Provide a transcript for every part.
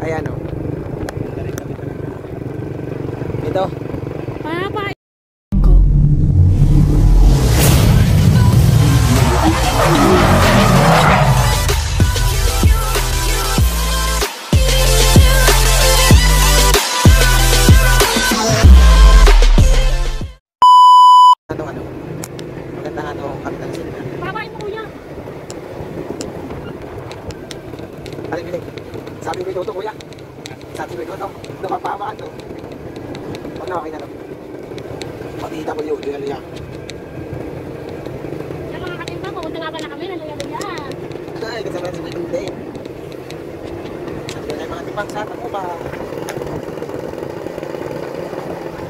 Ayan o. Ito. Papa. Maganda nga ito kapital city. Papa, ito kuya. Alin bilig. Sabi ko ito kuya. Sabi ko ito. Napapamaan to. Pag nakakita to. Pakita ko yun. Luya-luya. Yung mga katimba, pupunta nga pala kami. Naluya-luya. Ay, kasama sa may hindi. Sabi ko na yung mga timbang sa atin mo ba?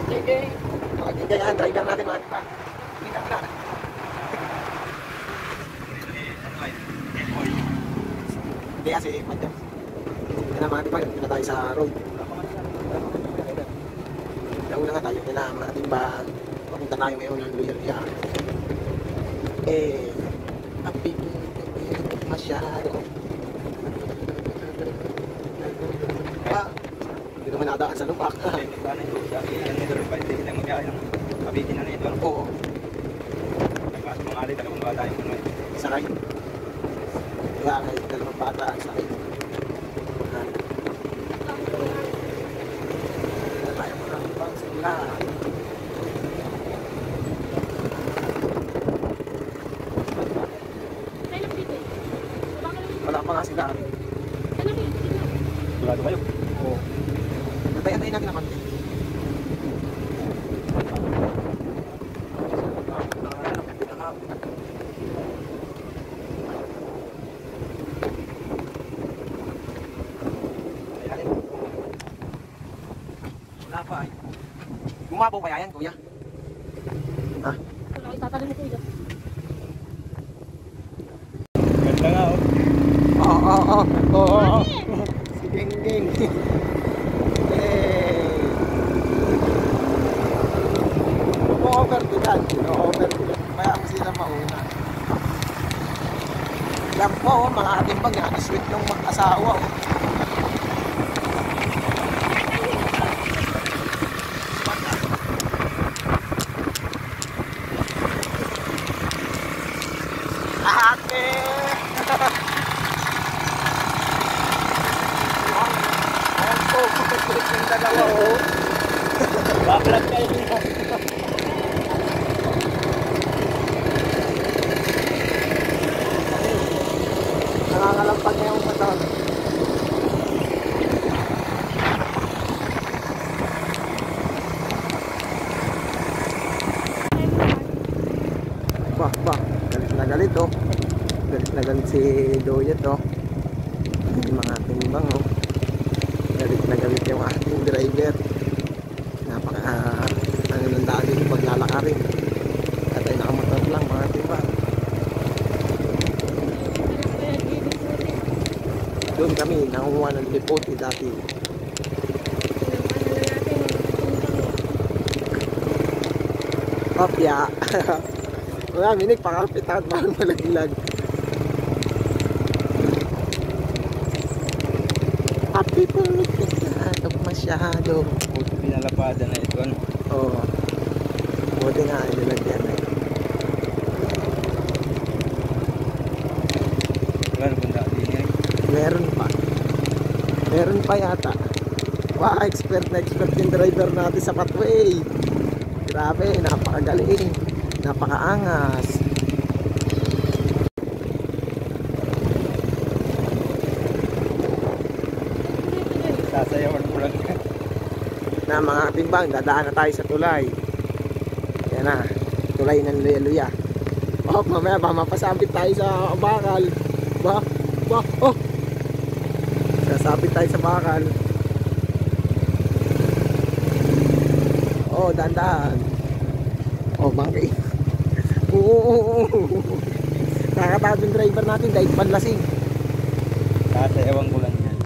Sige. Makagigayaan. Driver natin mga timbang. Kita mo na. Hindi kasi, madam. Hindi na mga timbang. Hindi na tayo sa road. Nauna nga tayo nila mga timbang. Papunta tayo ngayon ng luya-luya. Ang bigay masyado. Hindi naman nadaan sa lupak. Kabitin na nito. Oo. Nagpasok mga ali, dalawang bata yung ano. Sakay. Kaya ngay dalawang bata ang sakay. Hindi tayo maraming bang sila. Kaya lang dito eh. Wala pa nga sila. Ano ba yun? Sigurado kayo? Oo. Natay-antay natin naman. Wala pa ay. Gumabaw kaya yan, kuya? Ha? Wala ko itatanong mo kuya. Ganda nga oh. Oo. Si Geng-Geng. Over-bilan. Over-bilan. Kaya mo sila mauna. Lang po, mga katimbang yan. Sweet ng mag-asawa. Ate! Ayan po, sweet yung dalawa oh. Backlat kayo nila. Nakakalampag na yung mata. Bah, galit na galit oh. Galit na galit si Doyet oh. Yung mga timbang oh. Galit na galit yung ating driver. Napaka ano ng daan dito paglalakarin. At ay nakamotor lang mga timbang. Doon kami nanguha ng lipote dati. Kopya. Wala, minig, pakarpitan, parang malaglag. Happy po, nagkakatok masyado. Buti pinalapada na ito ano. Oo. Buti nga, nilagyan na. Wala na punta din yan. Meron pa. Meron pa yata. Wow, expert na expert yung driver natin sa pathway. Grabe, napakagaling. Napakaangas. Sasayawan ko lang. Na mga timbang, dadaan na tayo sa tulay. Yan na, tulay ng luya-luya. Oh, mamaya ba mapasabit tayo sa bakal. Oh. Sasabit tayo sa bakal. Oh, dahan-dahan. Oh, bangkay. Oo. Nakakatawag yung driver natin dahil panlasing. Sasayawan ko lang yan.